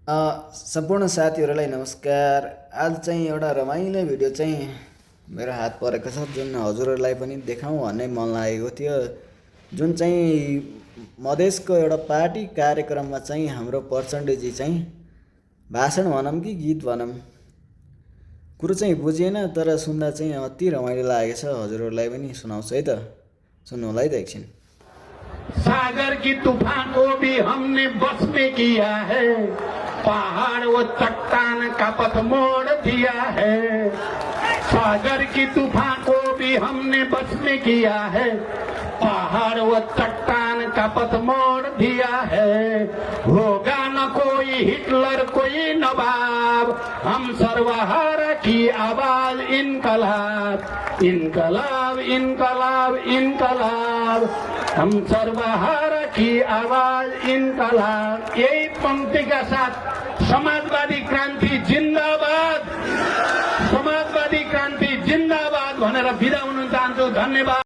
सम्पूर्ण साथीहरूलाई नमस्कार। आज चाहिँ एउटा रमाइलो भिडियो चाहिँ मेरो हात परेको छ, जुन हजुरहरूलाई पनि देखाउँ भन्ने मन लागेको थियो। जुन चाहिँ मधेसको एउटा पार्टी कार्यक्रममा चाहिँ हाम्रो प्रचण्डजी चाहिँ भाषण भनौँ कि गीत भनौँ, कुरो चाहिँ बुझिएन, तर सुन्दा चाहिँ अति रमाइलो लागेको छ। हजुरहरूलाई पनि सुनाउँछु है त, सुन्नु होला है त एकछिन। सागर की तूफान को भी हमने बस में किया है, पहाड़ व चट्टान का पथ मोड़ दिया है। सागर की तूफान को भी हमने बस में किया है, पहाड़ व चट्टान का पथ मोड़ दिया है। होगा न कोई हिटलर कोई नवाब, हम सर्वहारा की आवाज इनकलाब, इनकलाब इनकलाब इनकलाब, हम सर्वहारा की आवाज इनकलाब। यही पंक्ति का साथ समाजवादी क्रांति जिंदाबाद, समाजवादी क्रांति जिंदाबाद भनेर बिदा हुन चाहन्छु। धन्यवाद।